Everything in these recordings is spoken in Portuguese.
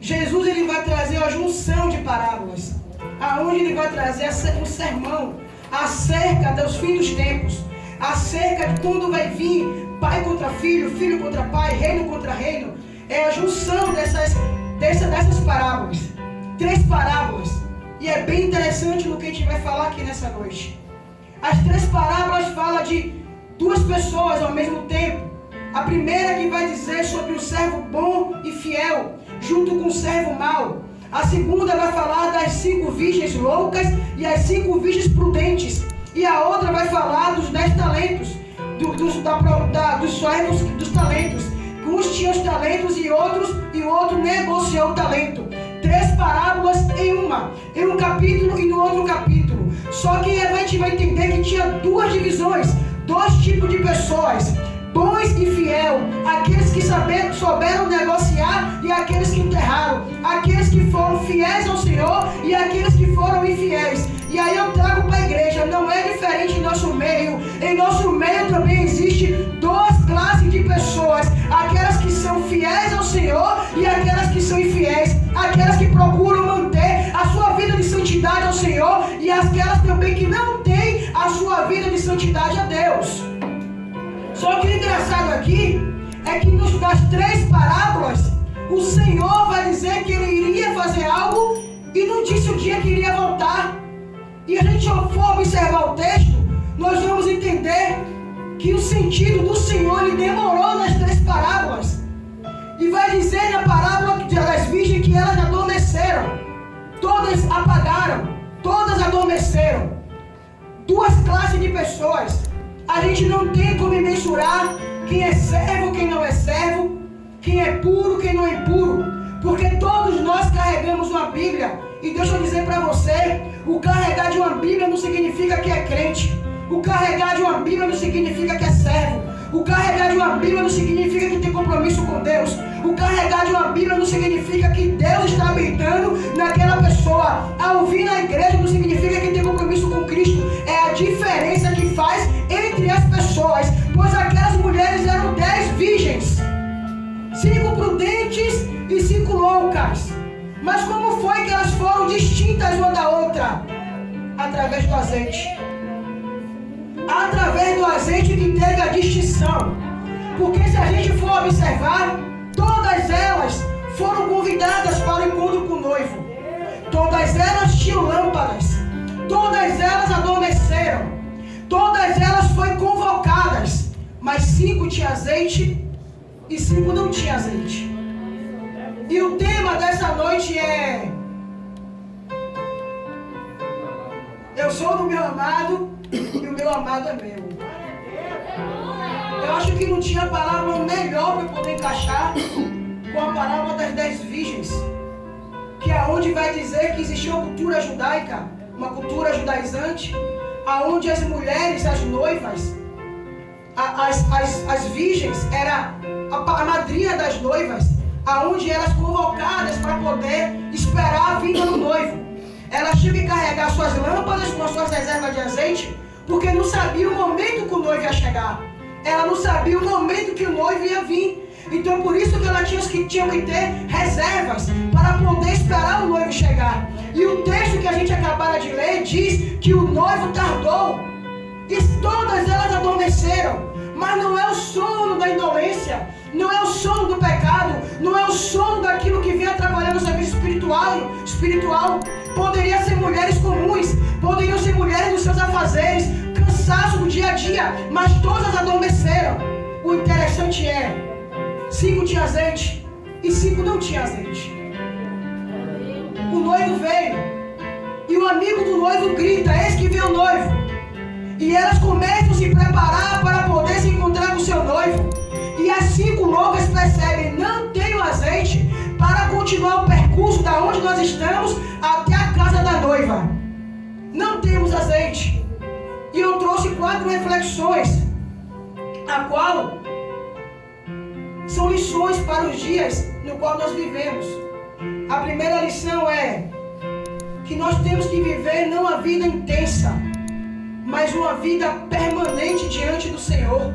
Jesus ele vai trazer a junção de parábolas, aonde ele vai trazer um sermão acerca dos fins dos tempos, acerca de quando vai vir pai contra filho, filho contra pai, reino contra reino. É a junção dessas parábolas, 3 parábolas. E é bem interessante no que a gente vai falar aqui nessa noite. As 3 parábolas falam de 2 pessoas ao mesmo tempo. A primeira que vai dizer sobre o servo bom e fiel, junto com o servo mau. A segunda vai falar das 5 virgens loucas e as 5 virgens prudentes. E a outra vai falar dos 10 talentos, dos servos dos talentos. Uns tinham os talentos e o outro negociou o talento. 3 parábolas em um capítulo e no outro capítulo. Só que a gente vai entender que tinha 2 divisões, 2 tipos de pessoas: bons e fiel, aqueles que souberam negociar e aqueles que enterraram, aqueles que foram fiéis ao Senhor e aqueles que foram infiéis. E aí eu trago para a igreja, não é diferente em nosso meio. Em nosso meio também existe 2 classes de pessoas: aquelas que são fiéis ao Senhor e aquelas que são infiéis, aquelas que procuram manter a sua vida de santidade ao Senhor e aquelas também que não têm a sua vida de santidade a Deus. Só que o engraçado aqui é que nas 3 parábolas o Senhor vai dizer que Ele iria fazer algo e não disse o dia que iria voltar. E a gente for observar o texto, nós vamos entender que o sentido do Senhor Ele demorou nas 3 parábolas. E vai dizer na parábola das virgens que elas adormeceram. Todas apagaram, todas adormeceram. 2 classes de pessoas. A gente não tem como mensurar quem é servo, quem não é servo, quem é puro, quem não é impuro, porque todos nós carregamos uma Bíblia. E deixa eu dizer para você, o carregar de uma Bíblia não significa que é crente. O carregar de uma Bíblia não significa que é servo. O carregar de uma Bíblia não significa que tem compromisso com Deus. O carregar de uma Bíblia não significa que Deus está habitando naquela pessoa. Ao vir na igreja não significa que tem compromisso com Cristo. É a diferença que faz entre as pessoas. Pois aquelas mulheres eram 10 virgens, 5 prudentes e 5 loucas. Mas como foi que elas foram distintas uma da outra? Através do azeite. Através do azeite que teve a distinção. Porque se a gente for observar, todas elas foram convidadas para o encontro com o noivo. Todas elas tinham lâmpadas. Todas elas adormeceram. Todas elas foram convocadas. Mas 5 tinham azeite e 5 não tinham azeite. E o tema dessa noite é: eu sou do meu amado e o meu amado é meu. Eu acho que não tinha palavra melhor para poder encaixar com a palavra das 10 virgens, que é onde vai dizer que existia uma cultura judaica, uma cultura judaizante, aonde as mulheres, as noivas, as virgens, era a madrinha das noivas, aonde elas convocadas para poder esperar a vinda do noivo. Elas tinham que carregar suas lâmpadas com as suas reservas de azeite, porque não sabia o momento que o noivo ia chegar. Ela não sabia o momento que o noivo ia vir. Então por isso que elas tinham que ter reservas para poder esperar o noivo chegar. E o texto que a gente acabara de ler diz que o noivo tardou. E todas elas adormeceram. Mas não é o sono da indolência, não é o sono do pecado, não é o sono daquilo que vem atrapalhando a sua vida espiritual. Poderia ser mulheres comuns, poderiam ser mulheres dos seus afazeres, cansaço do dia a dia, mas todas adormeceram. O interessante é, 5 tinha azeite e 5 não tinha azeite. O noivo veio e o amigo do noivo grita: eis que vem o noivo. E elas começam a se preparar para poder se encontrar com o seu noivo. E as 5 loucas percebem: não tenho azeite para continuar o percurso da onde nós estamos até a casa da noiva. Não temos azeite. E eu trouxe 4 reflexões, a qual são lições para os dias no qual nós vivemos. A primeira lição é que nós temos que viver não a vida intensa, mas uma vida permanente diante do Senhor.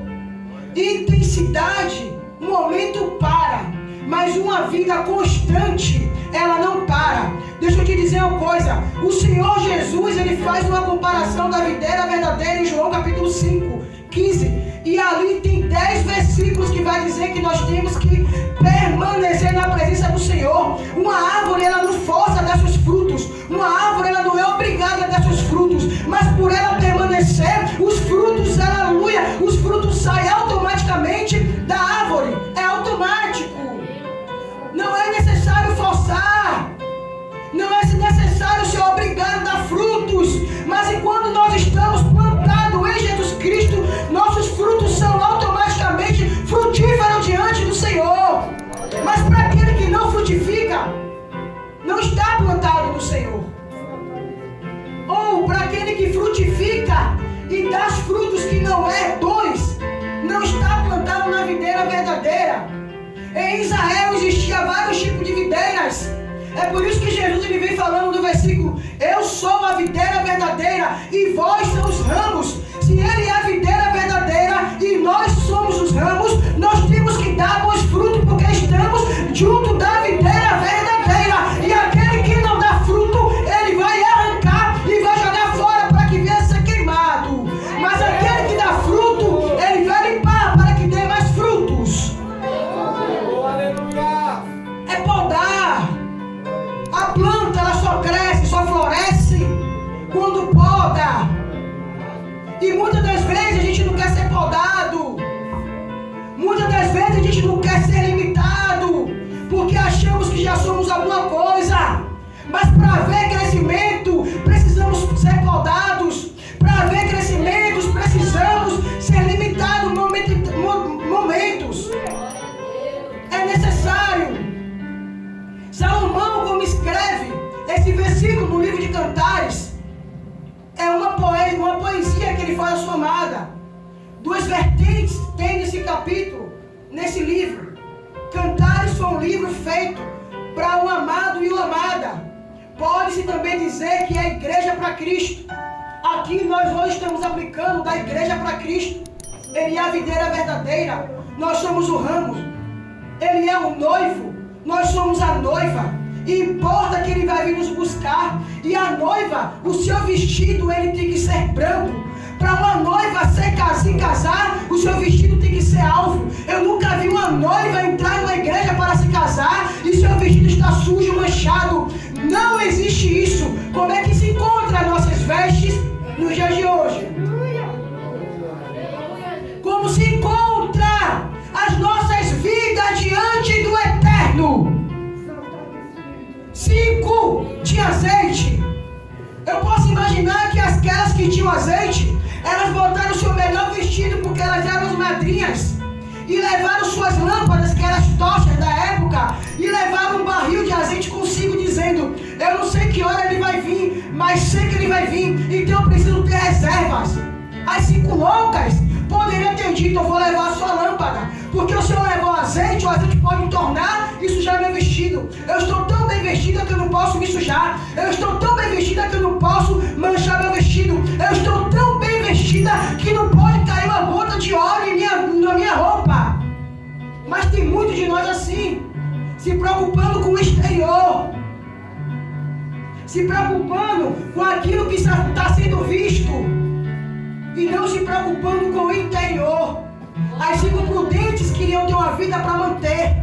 Intensidade, um momento para, mas mas uma vida constante, ela não para. Deixa eu te dizer uma coisa, o Senhor Jesus, ele faz uma comparação da videira verdadeira em João capítulo 5, 15, e ali tem 10 versículos que vai dizer que nós temos que permanecer na presença do Senhor. Uma árvore, ela não força a dar seus frutos, uma árvore, ela não é obrigada a dar seus frutos, mas por ela permanecer, os frutos, aleluia, os frutos saem automaticamente da árvore, é automático, não é necessário forçar, não é necessário ser obrigado a dar frutos, mas enquanto nós estamos plantados em Jesus Cristo, nossos frutos são automaticamente frutíferos diante do Senhor. Mas para aquele que não frutifica, não está plantado no Senhor. Ou para aquele que frutifica e dá frutos que não é dois, não está plantado na videira verdadeira. Em Israel existia vários tipos de videiras. É por isso que Jesus ele vem falando no versículo: eu sou a videira verdadeira e vós são os ramos. Se ele é a videira verdadeira e nós somos os ramos, nós temos que dar bons frutos, porque estamos junto da videira verdadeira. E aquele que não dá fruto, ele vai arrancar e vai jogar fora para que venha ser queimado. Mas aquele que dá fruto, ele vai limpar para que dê mais frutos. É podar. A planta, ela só cresce, só floresce quando poda. E muitas das vezes a gente não quer ser podado. Muitas das vezes a gente não quer ser limitado, porque achamos que já somos alguma coisa. Mas para ver crescimento, precisamos ser podados. Para ver crescimentos, precisamos ser limitados momentos. É necessário. Salomão, como escreve esse versículo no livro de Cantares, é uma poesia que ele faz a sua amada. Duas vertentes tem nesse capítulo, nesse livro. Cantares foi um livro feito para o amado e o amada. Pode-se também dizer que é a igreja para Cristo. Aqui nós hoje estamos aplicando da igreja para Cristo. Ele é a videira verdadeira, nós somos o ramo. Ele é o noivo, nós somos a noiva. E importa que ele vai vir nos buscar. E a noiva, o seu vestido, ele tem que ser branco. Para uma noiva se casar, o seu vestido tem que ser alvo. Eu nunca vi uma noiva entrar numa igreja para se casar e seu vestido está sujo, manchado. Não existe isso. Como é que se encontra nossas vestes nos dias de hoje? Como se encontra as nossas vidas diante do Eterno? 5 tinha azeite. Eu posso imaginar que aquelas que tinham azeite, elas botaram o seu melhor vestido porque elas eram as madrinhas, e levaram suas lâmpadas, que eram as tochas da época, e levaram um barril de azeite consigo, dizendo: eu não sei que hora ele vai vir, mas sei que ele vai vir, então eu preciso ter reservas. As 5 loucas poderiam ter dito: eu vou levar a sua lâmpada, porque o senhor levou azeite, o azeite pode me tornar e sujar meu vestido. Eu estou tão bem vestida que eu não posso me sujar. Eu estou tão bem vestida que eu não posso manchar meu vestido. Eu estou tão bem vestida que não pode cair uma gota de óleo na minha roupa. Mas tem muitos de nós assim, se preocupando com o exterior, se preocupando com aquilo que está sendo visto, e não se preocupando com o interior. As 5 prudentes queriam ter uma vida para manter.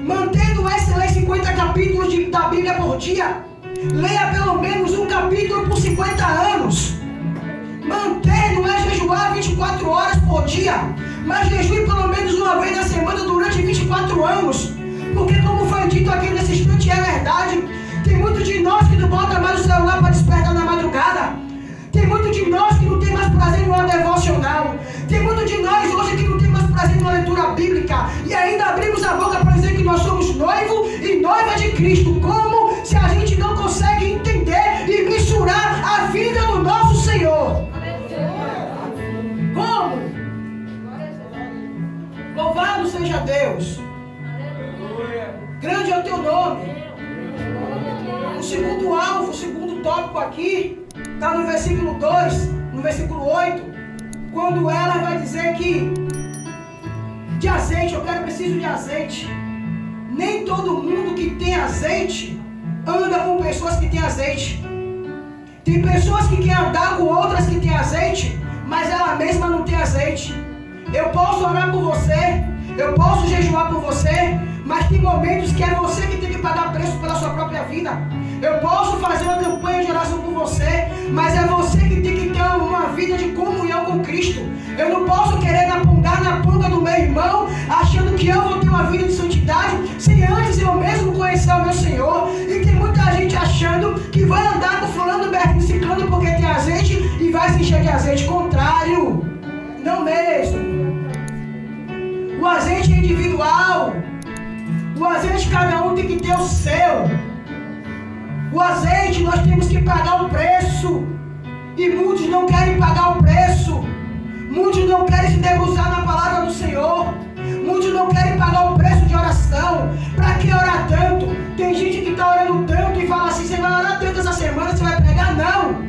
Mantendo esse, lê 50 capítulos da Bíblia por dia. Leia pelo menos um capítulo por 50 anos. Manter não é jejuar 24 horas por dia, mas jejue pelo menos uma vez na semana durante 24 anos. Porque, como foi dito aqui nesse instante, é verdade. Tem muitos de nós que não botam mais o celular para despertar na madrugada. Tem muito de nós que não tem mais prazer em uma devocional. Tem muito de nós hoje que não tem mais prazer em uma leitura bíblica. E ainda abrimos a boca para dizer que nós somos noivo e noiva de Cristo. Como se a gente não consegue entender e misturar a vida do nosso Senhor? Como? Louvado seja Deus. Grande é o teu nome. O segundo alvo, o segundo tópico aqui está no versículo 2, no versículo 8, quando ela vai dizer que de azeite, preciso de azeite. Nem tem azeite anda com pessoas que têm azeite. Tem pessoas que querem andar com outras que têm azeite, mas ela mesma não tem azeite. Eu posso orar por você, eu posso jejuar por você, mas tem momentos que é você que tem que pagar preço pela sua própria vida. Eu posso fazer uma campanha de oração por você, mas é você que tem que ter uma vida de comunhão com Cristo. Eu não posso querer napungar na ponta do meu irmão, achando que eu vou ter uma vida de santidade, sem antes eu mesmo conhecer o meu Senhor. E tem muita gente achando que vai andar com fulano, Berto, ciclano porque tem azeite e vai se encher de azeite. Contrário, não mesmo. O azeite é individual. O azeite cada um tem que ter o seu. O azeite nós temos que pagar o preço. E muitos não querem pagar o preço. Muitos não querem se debruçar na palavra do Senhor. Muitos não querem pagar o preço de oração. Para que orar tanto? Tem gente que está orando tanto e fala assim: você vai orar tanto essa semana, você vai pregar? Não.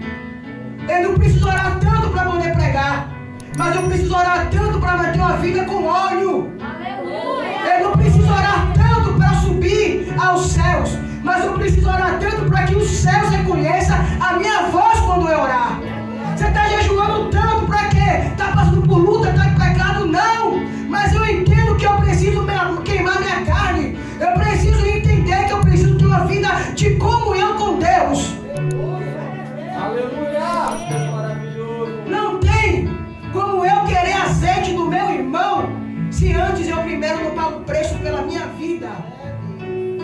Eu não preciso orar tanto para poder pregar, mas eu preciso orar tanto para manter uma vida com óleo. Eu não preciso orar tanto para subir aos céus, mas eu preciso orar tanto para que os céus reconheçam a minha voz quando eu orar. Você está jejuando tanto para quê? Está passando por luta, está em pecado? Não! Mas eu entendo que eu preciso queimar minha carne. Eu preciso entender que eu preciso ter uma vida de comunhão com Deus. Aleluia! Deus maravilhoso! Não tem como eu querer azeite do meu irmão se antes eu primeiro não pago preço pela minha vida.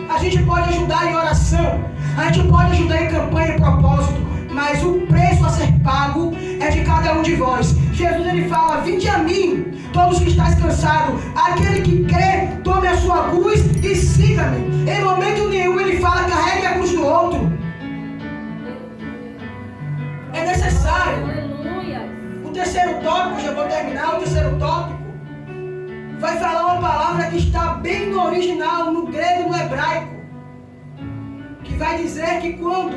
A gente pode ajudar em oração, a gente pode ajudar em campanha e propósito, mas o preço a ser pago é de cada um de vós. Jesus ele fala: vinde a mim, todos que estáis cansados, aquele que crê, tome a sua cruz e siga-me. Em momento nenhum ele fala: carregue a cruz do outro. É necessário. O terceiro tópico, já vou terminar, o terceiro tópico vai falar uma palavra que está bem no original, no grego e no hebraico, que vai dizer que quando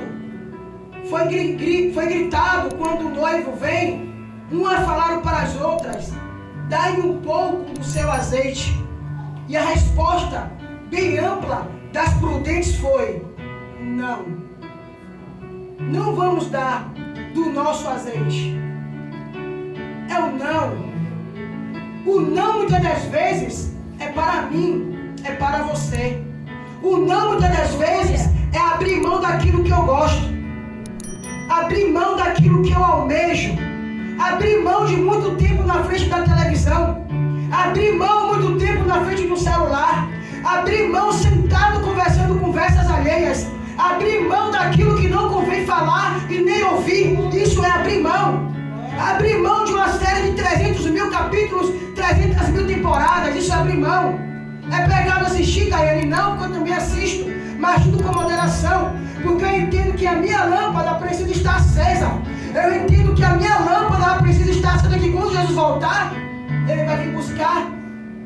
foi gritado, quando o noivo vem, umas falaram para as outras: dai-me um pouco do seu azeite. E a resposta bem ampla das prudentes foi: não. Não vamos dar do nosso azeite. É o não. O não muitas das vezes é para mim, é para você. O não muitas das vezes é abrir mão daquilo que eu gosto, abrir mão daquilo que eu almejo, abrir mão de muito tempo na frente da televisão, abrir mão muito tempo na frente do celular, abrir mão sentado conversando conversas alheias, abrir mão daquilo que não convém falar e nem ouvir. Isso é abrir mão. Abrir mão de uma série de 300 mil capítulos, 300 mil temporadas. Isso é abrir mão. É pecado assistir, Daiane? Não, porque eu também assisto, mas tudo com moderação, porque eu entendo que a minha lâmpada precisa estar acesa. Eu entendo que a minha lâmpada precisa estar acesa, que quando Jesus voltar, ele vai vir buscar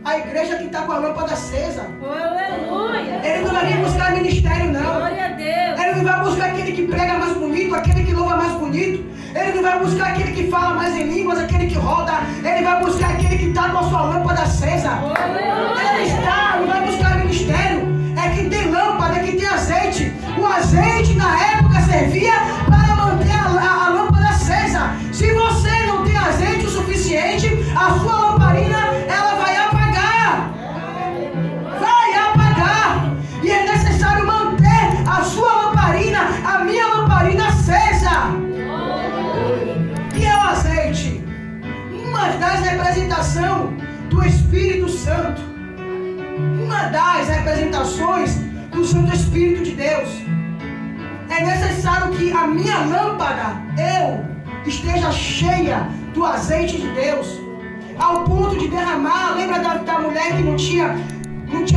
a igreja que está com a lâmpada acesa. Aleluia! Ele não vai vir buscar ministério, não. Glória a Deus! Ele não vai buscar aquele que prega mais bonito, aquele que louva mais bonito. Ele não vai buscar aquele que fala mais em línguas, aquele que roda. Ele vai buscar aquele que está com a sua lâmpada acesa. Ele está, não vai buscar ministério. É que tem lâmpada, é que tem azeite. O azeite na época servia para manter a lâmpada acesa. Se você não tem azeite o suficiente, a sua lamparina ela vai apagar. Vai apagar. E é necessário manter a sua lamparina, a minha lamparina acesa. E é o azeite, uma das representações do Espírito Santo, uma das representações do Santo Espírito de Deus. É necessário que a minha lâmpada, eu, esteja cheia do azeite de Deus, ao ponto de derramar. Lembra da mulher que não tinha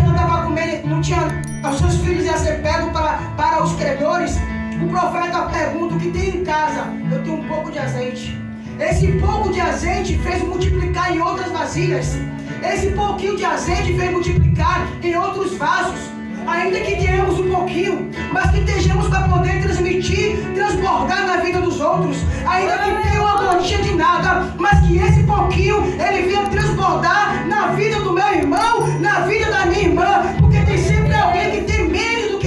nada para comer, não tinha, os seus filhos iam ser pegos para os credores? O profeta pergunta: o que tem em casa? Eu tenho um pouco de azeite. Esse pouco de azeite fez multiplicar em outras vasilhas. Esse pouquinho de azeite fez multiplicar em outros vasos. Ainda que tenhamos um pouquinho, mas que estejamos para poder transmitir, transbordar na vida dos outros. Ainda que tenha uma gotinha de nada, mas que esse pouquinho ele venha transbordar na vida do meu irmão, na vida da minha irmã. Porque tem sempre alguém que tem menos do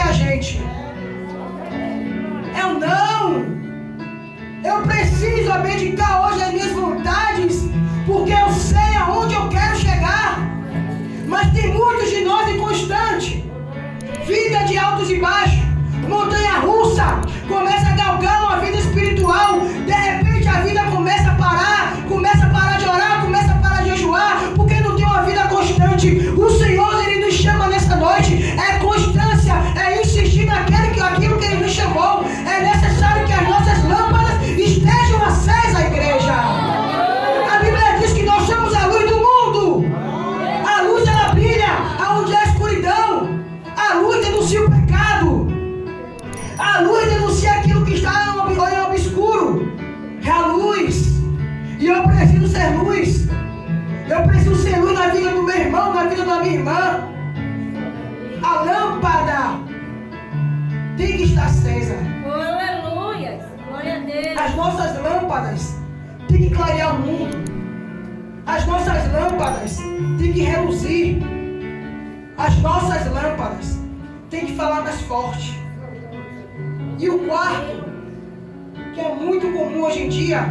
irmão, na vida da minha irmã. A lâmpada tem que estar acesa. Aleluia. Glória a Deus. As nossas lâmpadas têm que clarear o mundo. As nossas lâmpadas têm que reluzir. As nossas lâmpadas têm que falar mais forte. E o quarto, que é muito comum hoje em dia,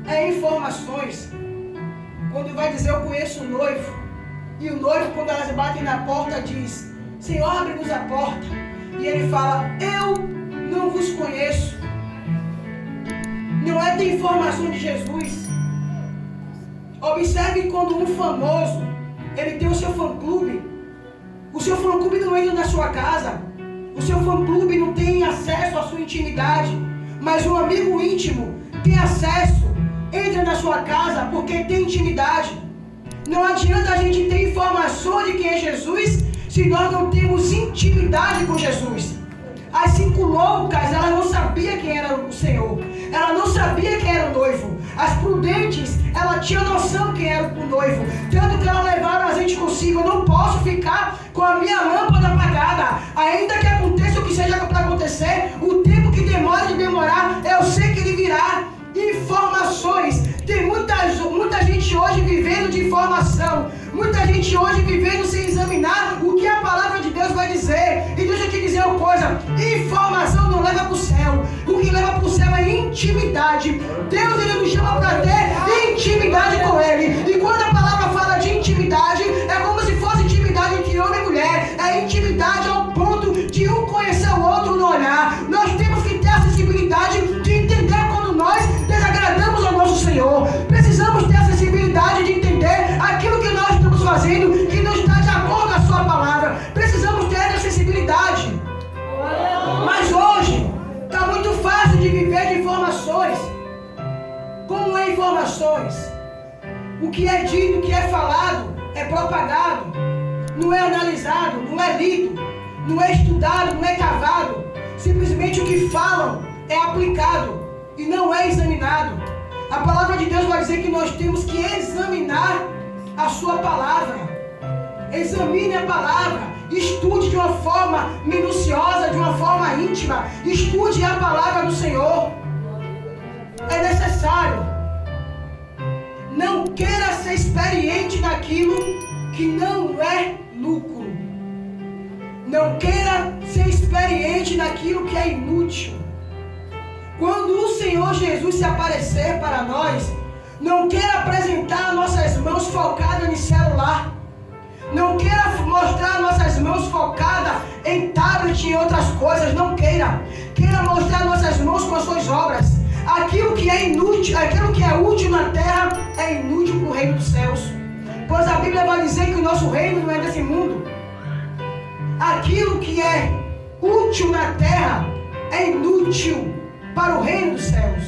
é informações. Quando vai dizer eu conheço o noivo, e o noivo, quando elas batem na porta, diz: Senhor, abre-nos a porta. E ele fala: eu não vos conheço. Não é de informação de Jesus. Observe quando um famoso, ele tem o seu fã-clube. O seu fã-clube não entra na sua casa. O seu fã-clube não tem acesso à sua intimidade. Mas um amigo íntimo tem acesso, entra na sua casa porque tem intimidade. Não adianta a gente ter informação de quem é Jesus se nós não temos intimidade com Jesus. As 5 loucas, elas não sabiam quem era o Senhor. Ela não sabia quem era o noivo. As prudentes, ela tinha noção quem era o noivo. Tanto que elas levaram azeite consigo. Eu não posso ficar com a minha lâmpada apagada. Ainda que aconteça o que seja para acontecer, o tempo que demora de demorar, eu sei que ele virá. Informações. Tem muita gente hoje vivendo de informação. Muita gente hoje vivendo sem examinar o que a palavra de Deus vai dizer. E deixa eu te dizer uma coisa: informação não leva para o céu. O que leva para o céu é intimidade. Deus, ele nos chama para ter intimidade com Ele. E quando a palavra fala de intimidade, é como se fosse intimidade entre homem e mulher. É intimidade ao ponto de um conhecer o outro no olhar. Nós temos que ter a sensibilidade de entender quando nós desagradamos ao nosso Senhor. Precisamos ter a sensibilidade de entender aquilo que nós estamos fazendo que não está de acordo com a sua palavra. Precisamos ter a sensibilidade. Mas hoje está muito fácil de viver de informações. Como é informações? O que é dito, o que é falado, é propagado. Não é analisado, não é lido, não é estudado, não é cavado. Simplesmente o que falam é aplicado e não é examinado. A palavra de Deus vai dizer que nós temos que examinar a sua palavra. Examine a palavra. Estude de uma forma minuciosa, de uma forma íntima. Estude a palavra do Senhor. É necessário. Não queira ser experiente naquilo que não é lucro. Não queira ser experiente naquilo que é inútil. Quando o Senhor Jesus se aparecer para nós, não queira apresentar nossas mãos focadas em celular. Não queira mostrar nossas mãos focadas em tablet e outras coisas. Não queira. Queira mostrar nossas mãos com as suas obras. Aquilo que é inútil, aquilo que é útil na terra, é inútil para o reino dos céus. Pois a Bíblia vai dizer que o nosso reino não é desse mundo. Aquilo que é útil na terra é inútil para o reino dos céus.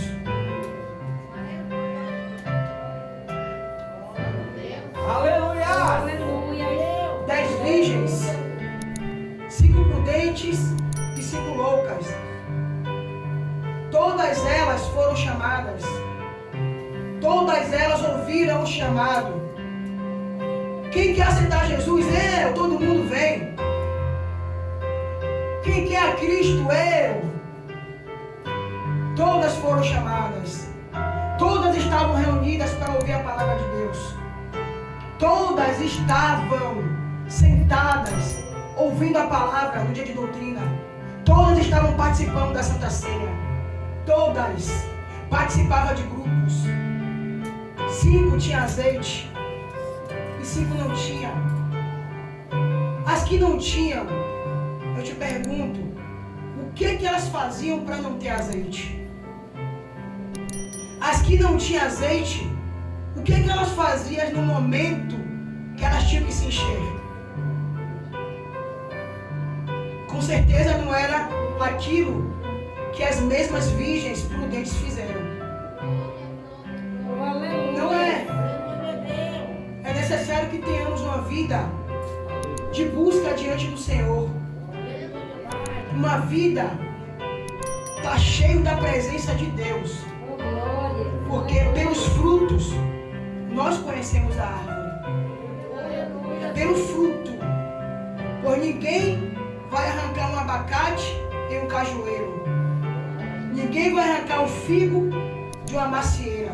Aleluia! Aleluia. 10 virgens, 5 prudentes e 5 loucas. Todas elas foram chamadas. Todas elas ouviram o chamado. Quem quer aceitar Jesus? Eu, todo mundo vem. Quem quer a Cristo? Eu. Todas foram chamadas. Todas estavam reunidas para ouvir a palavra de Deus. Todas estavam sentadas, ouvindo a palavra no dia de doutrina. Todas estavam participando da Santa Ceia. Todas participavam de grupos. 5 tinham azeite e 5 não tinham. As que não tinham, eu te pergunto, o que elas faziam para não ter azeite? As que não tinham azeite, o que elas faziam no momento que elas tinham que se encher? Com certeza não era aquilo que as mesmas virgens prudentes fizeram. Não é. É necessário que tenhamos uma vida de busca diante do Senhor. Uma vida está cheia da presença de Deus. Porque pelos frutos nós conhecemos a árvore. pelo fruto. Pois ninguém vai arrancar um abacate em um cajueiro. Ninguém vai arrancar um figo de uma macieira.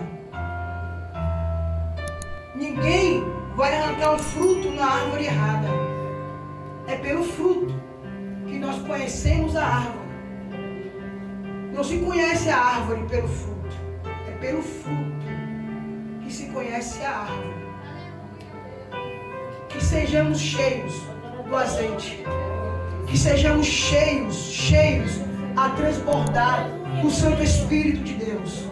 Ninguém vai arrancar um fruto na árvore errada. É pelo fruto que nós conhecemos a árvore. Não se conhece a árvore pelo fruto. É pelo fruto que se conhece a árvore. Que sejamos cheios do azeite. Que sejamos cheios a transbordar do Santo Espírito de Deus.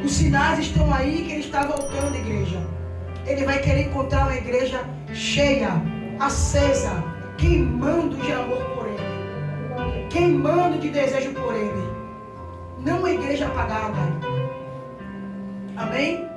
Os sinais estão aí que Ele está voltando, igreja. Ele vai querer encontrar uma igreja cheia, acesa, queimando de amor por Ele. Queimando de desejo por Ele. Não uma igreja apagada. Amém?